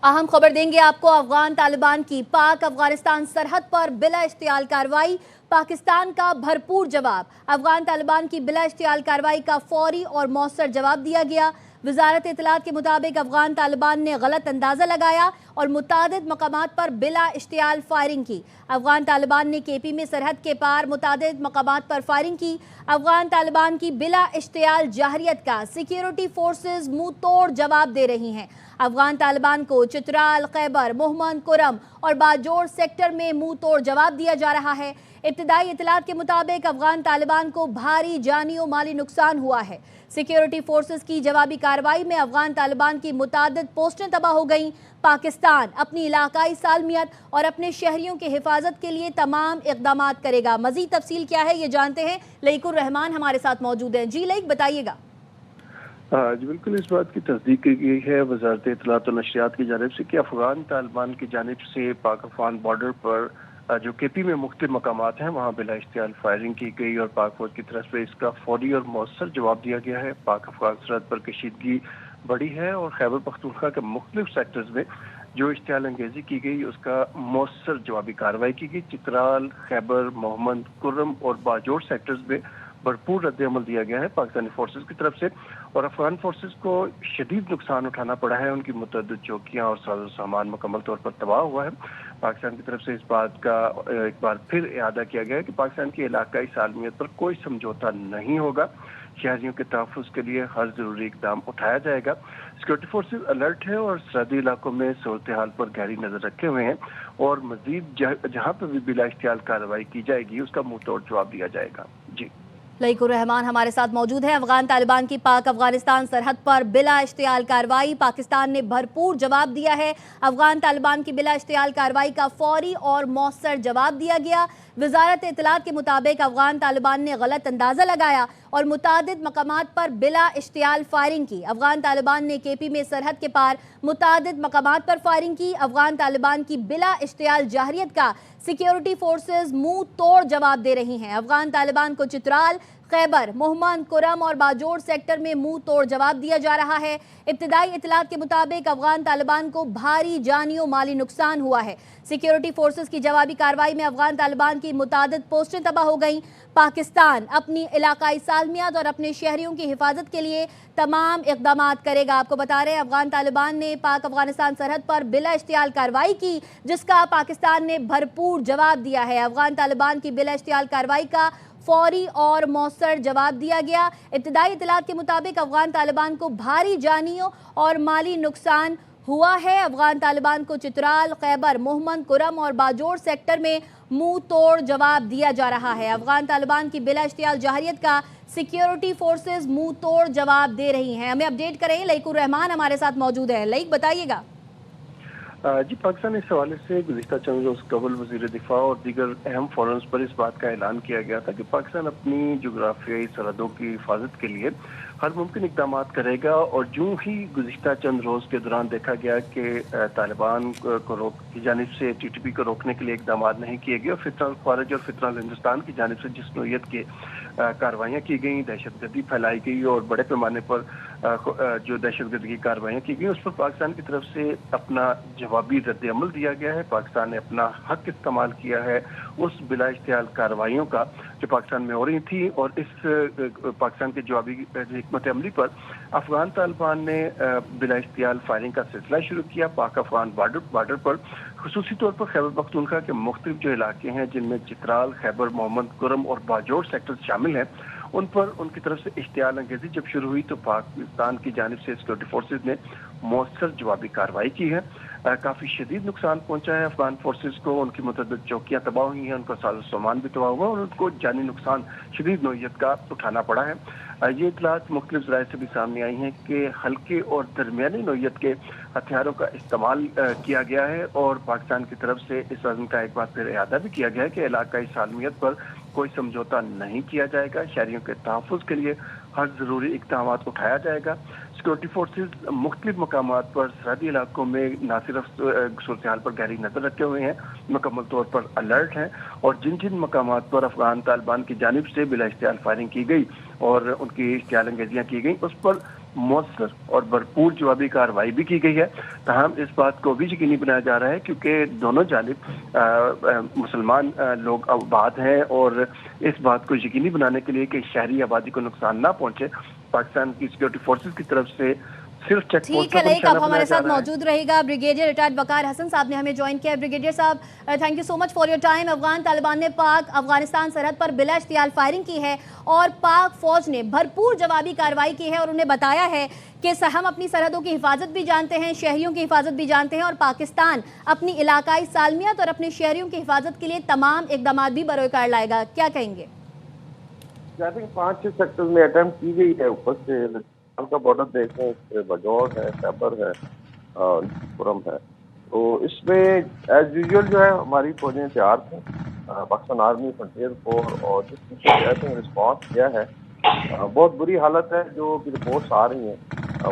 अहम खबर देंगे आपको। अफगान तालिबान की पाक अफगानिस्तान सरहद पर बिला इश्तियाल कार्रवाई, पाकिस्तान का भरपूर जवाब। अफगान तालिबान की बिला इश्तियाल कार्रवाई का फौरी और मौसर जवाब दिया गया। वजारत इत्तलात के मुताबिक अफगान तालिबान ने गलत अंदाज़ा लगाया और मुतादिद मकामात पर बिला इश्तियाल फायरिंग की। अफगान तालिबान ने केपी में सरहद के पार मुतादिद मकामात पर फायरिंग की। अफगान तालिबान की बिला इश्तियाल जाहरियत का सिक्योरिटी फोर्सेज मुंह तोड़ जवाब दे रही हैं। अफगान तालिबान को चित्राल, खैबर, मोहम्मद कुरम और बाजोर सेक्टर में मुंह तोड़ जवाब दिया जा रहा है। इब्तिदाई इत्तलात के मुताबिक अफगान तालिबान को भारी जानी और माली नुकसान हुआ है। सिक्योरिटी फोर्सेस की जवाबी कार्रवाई में अफगान तालिबान की मुतादिद पोस्टें तबाह हो गईं। पाकिस्तान अपनी इलाकाई सालमियत और अपने शहरियों की हिफाजत के लिए तमाम इक़दाम करेगा। मज़ीद तफसील क्या है ये जानते हैं, लईकुर रहमान हमारे साथ मौजूद हैं। जी लईक, बताइएगा। जी बिल्कुल, इस बात की तस्दीक की गई है वजारत इत्तलात और नशरियात की जानिब से कि अफगान तालिबान की जानिब से पाक अफगान बॉर्डर पर जो केपी में मुख्तलिफ मकामात हैं वहाँ बिला इश्तियाल फायरिंग की गई और पाक फौज की तरफ से इसका फौरी और मौसर जवाब दिया गया है। पाक अफगान सरहद पर कशीदगी बढ़ी है और खैबर पख्तूनख्वा के मुख्तलिफ सेक्टर्स में जो इश्तियाल अंगेजी की गई उसका मौसर जवाबी कार्रवाई की गई। चित्राल, खैबर, मोहम्मद कुरम और बाजोर सेक्टर्स में भरपूर रद्द-ए-अमल दिया गया है पाकिस्तानी फोर्सेस की तरफ से और अफगान फोर्सेस को शदीद नुकसान उठाना पड़ा है। उनकी मुतअद्दिद चौकियां और साजो सामान मुकम्मल तौर पर तबाह हुआ है। पाकिस्तान की तरफ से इस बात का एक बार फिर इआदा किया गया है कि पाकिस्तान की इलाकाई सालमियत पर कोई समझौता नहीं होगा। शहरियों के तहफ़्फ़ुज़ के लिए हर ज़रूरी इक़दाम उठाया जाएगा। सिक्योरिटी फोर्सेस अलर्ट है और सरहदी इलाकों में सूरत हाल पर गहरी नज़र रखे हुए हैं और मज़ीद जहाँ पर भी बिला इश्तियाल कार्रवाई की जाएगी उसका मुँह तोड़ जवाब दिया जाएगा। जी, लईकुर रहमान हमारे साथ मौजूद है। अफगान तालिबान की पाक अफगानिस्तान सरहद पर बिला इश्तियाल कार्रवाई, पाकिस्तान ने भरपूर जवाब दिया है। अफगान तालिबान की बिला इश्तियाल कार्रवाई का फौरी और मौसर जवाब दिया गया। वजारत इत्तलात के मुताबिक अफगान तालिबान ने गलत अंदाज़ा लगाया और मुतादिद मकामात पर बिला इश्तियाल फायरिंग की। अफगान तालिबान ने केपी में सरहद के पार मुतादिद मकामात पर फायरिंग की। अफगान तालिबान की बिला इश्तियाल जाहरियत का सिक्योरिटी फोर्सेज मुंह तोड़ जवाब दे रही हैं। अफगान तालिबान को चित्राल, खैबर, मोहम्मद कुरम और बाजोर सेक्टर में मुंह तोड़ जवाब दिया जा रहा है। इब्तिदाई इत्तलात के मुताबिक अफगान तालिबान को भारी जानी और माली नुकसान हुआ है। सिक्योरिटी फोर्सेस की जवाबी कार्रवाई में अफगान तालिबान की मुतादिद पोस्टें तबाह हो गईं। पाकिस्तान अपनी इलाकाई सालमियत और अपने शहरियों की हिफाजत के लिए तमाम इक़दाम करेगा। आपको बता रहे हैं अफगान तालिबान ने पाक अफगानिस्तान सरहद पर बिला इश्तियाल कार्रवाई की जिसका पाकिस्तान ने भरपूर जवाब दिया है। अफगान तालिबान की बिला इश्तियाल कार्रवाई का फौरी और मौसर जवाब दिया गया। इब्तिदाई इत्तलात के मुताबिक अफगान तालिबान को भारी जानी और माली नुकसान हुआ है। अफगान तालिबान को चित्राल, खैबर, मोहम्मद कुरम और बाजोर सेक्टर में मुंह तोड़ जवाब दिया जा रहा है। अफगान तालिबान की बिला इश्तियाल जाहरियत का सिक्योरिटी फोर्सेज मुंह तोड़ जवाब दे रही हैं। हमें अपडेट करें, लईकुर रहमान हमारे साथ मौजूद है। लईक, बताइएगा। जी, पाकिस्तान इस हवाले से गुज़िश्ता चंद रोज़ कबल वज़ीर दिफा और दीगर अहम फोरम्स पर इस बात का ऐलान किया गया था कि पाकिस्तान अपनी जोग्राफियाई सरहदों की हिफाजत के लिए हर मुमकिन इक़दाम करेगा और जो ही गुज़िश्ता चंद रोज़ के दौरान देखा गया कि तालिबान को की जानिब से TTP को रोकने के लिए इक़दाम नहीं किए गए और फितरल ख़ारिज और फितरल हिंदुस्तान की जानिब से जिस नौइयत के कार्रवाइयाँ की गई, दहशतगर्दी फैलाई गई और बड़े पैमाने पर जो दहशतगर्दी की कार्रवाइयाँ की गई उस पर पाकिस्तान की तरफ से अपना जवाबी रद्द-ए-अमल दिया गया है। पाकिस्तान ने अपना हक इस्तेमाल किया है उस बिला इश्तियाल कार्रवाइयों का जो पाकिस्तान में हो रही थी और इस पाकिस्तान के जवाबी हिकमत अमली पर अफगान तालिबान ने बिला इश्तियाल फायरिंग का सिलसिला शुरू किया। पाक अफगान बॉर्डर पर खुसूसी तौर पर खैबर पख्तूनख्वा के मुख्तलिफ जो इलाके हैं जिनमें चित्राल, खैबर, मोहम्मद कुरम और बाजोर सेक्टर शामिल हैं उन पर उनकी तरफ से इश्तियाल अंगेजी जब शुरू हुई तो पाकिस्तान की जानिब से सिक्योरिटी फोर्सेज ने मौसर जवाबी कार्रवाई की है। काफ़ी शदीद नुकसान पहुंचा है अफगान फोर्सेस को। उनकी मुतअद्दिद चौकियां तबाह हुई हैं, उनका साजो सामान भी तबाह हुआ और उनको जानी नुकसान शदीद नौइयत का उठाना पड़ा है। ये इत्तलात मुख्तलिफ ज़राए से भी सामने आई हैं कि हल्के और दरमियानी नौइयत के हथियारों का इस्तेमाल किया गया है और पाकिस्तान की तरफ से इस अज़्म का एक बार फिर इआदा भी किया गया है कि इलाकाई सालमियत पर कोई समझौता नहीं किया जाएगा। शहरियों के तहफ़्फ़ुज़ के लिए हर ज़रूरी इक़दाम उठाया जाएगा। सिक्योरिटी फोर्सेज मुख्तलिफ मकामात पर सरहदी इलाकों में न सिर्फ सूरत हाल पर गहरी नज़र रखे हुए हैं, मुकम्मल तौर पर अलर्ट हैं और जिन जिन मकामात पर अफगान तालिबान की जानिब से बिला इश्तियाल फायरिंग की गई और उनकी इश्तियाल अंगेजियाँ की गई उस पर मौसर और भरपूर जवाबी कार्रवाई भी की गई है। तमाम इस बात को भी यकीनी बनाया जा रहा है क्योंकि दोनों जानिब मुसलमान लोग आबाद हैं, और इस बात को यकीनी बनाने के लिए कि शहरी आबादी को नुकसान ना पहुंचे, पाकिस्तान की सिक्योरिटी फोर्सेस की तरफ से सिर्फ चेक ठीक पोस्टों है पर लाइक, निशाना आप हमारे बनाया जा साथ रहा है। मौजूद रहेगा। ब्रिगेडियर रिटायर्ड वकार हसन साहब ने हमें ज्वाइन किया है। ब्रिगेडियर साहब, thank you so much for your time. Afghan Taliban ने पाक अफगानिस्तान सरहद पर बिला इश्तियाल फायरिंग की है और पाक फौज ने भरपूर जवाबी कार्रवाई की है और उन्हें बताया है कि हम अपनी सरहदों की हिफाजत भी जानते हैं, शहरियों की हिफाजत भी जानते हैं, और पाकिस्तान अपनी इलाकाई सालमियत और अपने शहरियों की हिफाजत के लिए तमाम इकदाम भी बरोकार लाएगा। क्या कहेंगे? आई थिंक 5-6 सेक्टर्स में अटेम्प्ट की गई है। ऊपर से का बॉर्डर देखें, इस पे बजौर है, खैबर है, पुरम है, तो इसमें एज यूजुअल जो है हमारी फौजें तैयार थी। पाकिस्तान आर्मी, फ्रंटियर फोर्स, और जिसने रिस्पॉन्स किया है, बहुत बुरी हालत है। जो रिपोर्ट्स आ रही हैं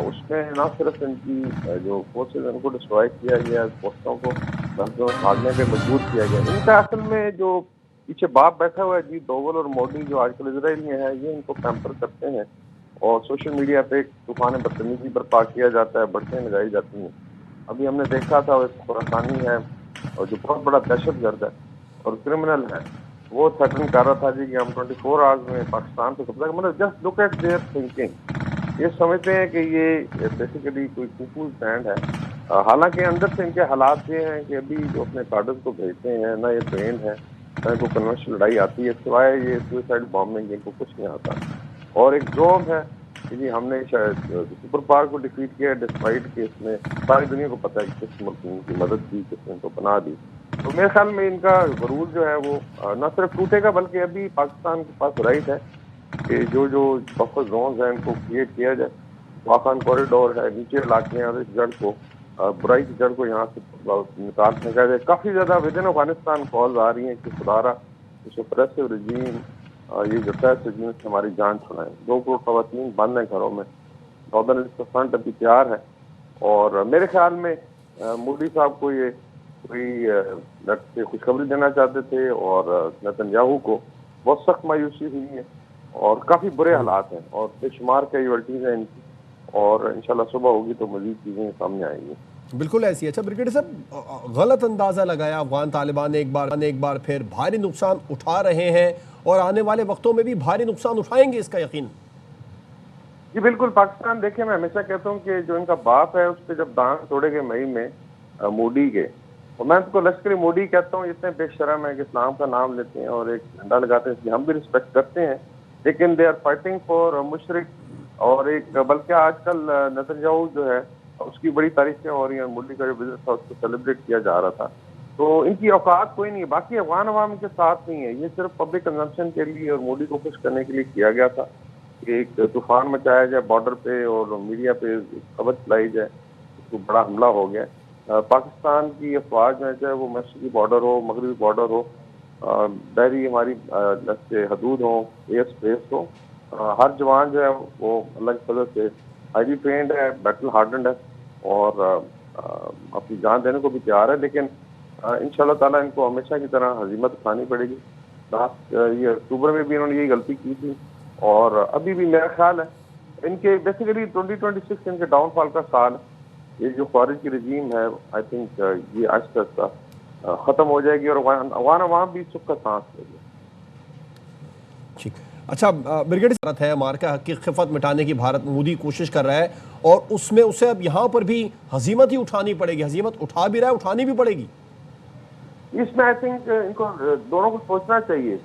उसमें न सिर्फ इनकी जो फोर्सेज हैं उनको डिस्ट्रॉय किया गया, पोस्टों को भागने पे मजबूर किया गया। इनका असल में जो पीछे बाप बैठा हुआ है जी, दोवल और मोदी, जो आजकल इसराइल में है, ये इनको पैम्पर करते हैं और सोशल मीडिया पे तूफान बदतमीजी बर्पा किया जाता है, बढ़ते लगाई जाती हैं। अभी हमने देखा था एक खुरासानी है और जो बहुत बड़ा दहशतगर्द है और क्रिमिनल है, वो थ्रेटन कर रहा था जी कि हम 24 आवर्स में पाकिस्तान पे कब्जा, मतलब just look at there thinking. ये समझते हैं कि ये बेसिकली कोई पीपुल स्टैंड है। हालांकि अंदर से इनके हालात ये हैं कि अभी जो अपने कार्डर्स को भेजते हैं ना, ये ट्रेन है ना, इनको कन्वेंशनल लड़ाई आती है, सिवाय ये सुसाइड बॉम्बिंग, इनको कुछ नहीं आता। और एक जोम है कि जी हमने शायद सुपर पावर को डिफीट किया, डिस्पाइट के इसमें सारी दुनिया को पता है कि किस मुल्क ने इनकी मदद की, किसने इनको बना दी। तो मेरे ख्याल में इनका गरूर जो है वो न सिर्फ टूटेगा, बल्कि अभी पाकिस्तान के पास राइट है कि जो जो बफर जोन्स हैं इनको क्रिएट किया जाए। वाखान कॉरिडोर है, नीचे इलाके हैं, और इस जड़ को, बुराई की जड़ को यहाँ से निकाल फेंका जाए। काफ़ी ज़्यादा विद इन अफगानिस्तान कॉल्स आ रही हैं कि खुदारा इस ऑपरेसिव रजीम, ये जो टेस्ट रजीम से हमारी जान छुड़ाएं। 2 करोड़ खवातीन बंद हैं घरों में, नॉर्दर्न फ्रंट अभी तैयार है। और मेरे ख्याल में मोदी साहब को ये कोई खुशखबरी देना चाहते थे, और नेतन्याहू को बहुत सख्त मायूसी हुई है और काफ़ी बुरे हालात हैं और बेशुमार कैजुअल्टीज हैं इनकी, और इंशाल्लाह सुबह होगी तो मजीद चीज़ें सामने आएंगी। बिल्कुल ऐसी। अच्छा ब्रिगेडियर साहब, गलत अंदाज़ा लगाया अफगान तालिबान ने एक बार फिर भारी नुकसान उठा रहे हैं और आने वाले वक्तों में भी भारी नुकसान उठाएंगे, इसका यकीन? जी बिल्कुल। पाकिस्तान देखिए, मैं हमेशा कहता हूँ कि जो इनका बाप है उस पर जब दांत तोड़े गए मई में मोदी के, और मैं उसको लश्करी मोदी कहता हूँ, इतने बेशरम है कि इस्लाम का नाम लेते हैं और एक झंडा लगाते हैं, इसलिए हम भी रिस्पेक्ट करते हैं, लेकिन दे आर फाइटिंग फॉर मुशरिक। और एक बल्कि आजकल नेतन्याहू जो है उसकी बड़ी तारीफें हो रही हैं, मोदी का जो विजिट था उसको सेलिब्रेट किया जा रहा था। तो इनकी औकात कोई नहीं है, बाकी अफगान अवाम के साथ नहीं है। ये सिर्फ पब्लिक कंजम्पशन के लिए और मोदी को खुश करने के लिए किया गया था कि एक तूफान मचाया जाए बॉर्डर पे और मीडिया पे खबर चलाई जाए, तो बड़ा हमला हो गया। पाकिस्तान की अफवाज में, चाहे वो मशरकी बॉर्डर हो, मगरबी बॉर्डर हो, बहरी हमारी हदूद हो, एयर स्पेस हो, हर जवान जो है वो अल्लाह की फजल से हाईली ट्रेंड है, बैटल हार्डन्ड है और अपनी जान देने को भी तैयार है। लेकिन इंशाल्लाह ताला इनको हमेशा की तरह हजीमत उठानी पड़ेगी। लास्ट ये अक्टूबर में भी इन्होंने यही गलती की थी और अभी भी मेरा ख्याल है इनके बेसिकली 2026 इनके डाउनफॉल का साल है। ये जो खारिज की रजीम है, आई थिंक ये आहिस्ता आहिस्ता ख़त्म हो जाएगी और अवान अवाम भी सुख का सांस लेगी। ठीक। अच्छा ब्रिगेडियर है, मार्का हक की खिफत मिटाने की भारत मोदी कोशिश कर रहा है और उसमें उसे अब यहाँ पर भी हजीमत ही उठानी पड़ेगी, हजीमत उठा भी रहा है, उठानी भी पड़ेगी। इसमें आई थिंक इनको दोनों को सोचना चाहिए।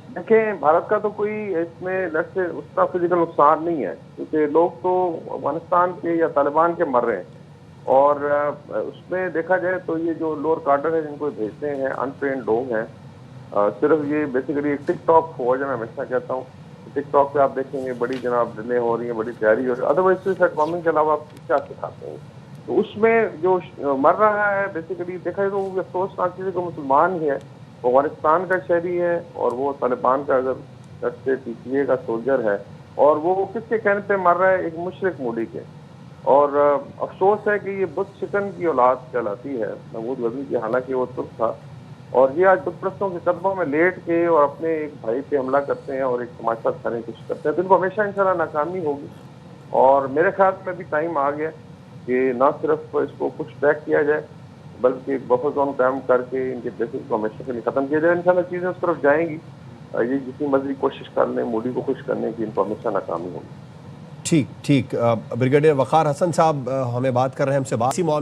देखें, भारत का तो कोई इसमें से उसका फिजिकल नुकसान नहीं है, क्योंकि लोग तो अफगानिस्तान के या तालिबान के मर रहे हैं और उसमें देखा जाए तो ये जो लोअर कार्डर है जिनको भेजते हैं अनट्रेंड लोग हैं। सिर्फ ये बेसिकली एक टिकटॉक फौज है। मैं हमेशा कहता हूँ टिकटॉक पे आप देखेंगे बड़ी जनाब ड्रिलें हो रही हैं, बड़ी तैयारी हो रही है, अदरवाइज सुसाइड बॉम्बिंग के अलावा आप क्या सिखाते हैं। तो उसमें जो मर रहा है बेसिकली देखा जाए तो वो अफसोस नाचीज़ को मुसलमान ही है, वो अफगानिस्तान का शहरी है और वो तालिबान का अगर से PCA का सोल्जर है और वो किसके कहने पे मर रहा है, एक मुशरिक मोदी के। और अफसोस है कि ये बुत शिकन की औलाद कहलाती है महमूद गजनी की, हालांकि वो तुर्क था और ये आज बुतप्रस्तों के कदमों में लेट के और अपने एक भाई पे हमला करते हैं और एक तमाशा दिखाने की कोशिश करते हैं। तो इनको हमेशा इंशाल्लाह नाकामी होगी اور میرے خیال میں بھی ٹائم آ گیا کہ نہ صرف اس کو کچھ ٹریک کیا جائے بلکہ ایک بفر زون قائم کر کے ان کے بیسس کو ہمیشہ کے لیے ختم کیا جائے. انشاءاللہ چیزیں اس طرف جائیں گی. یہ جتنی مرضی کوشش کر لیں مودی کو خوش کرنے کی ان کو ہمیشہ ناکامی ہوگی. ٹھیک. بریگیڈیئر وقار حسن صاحب ہمیں بات کر رہے ہیں ہم سے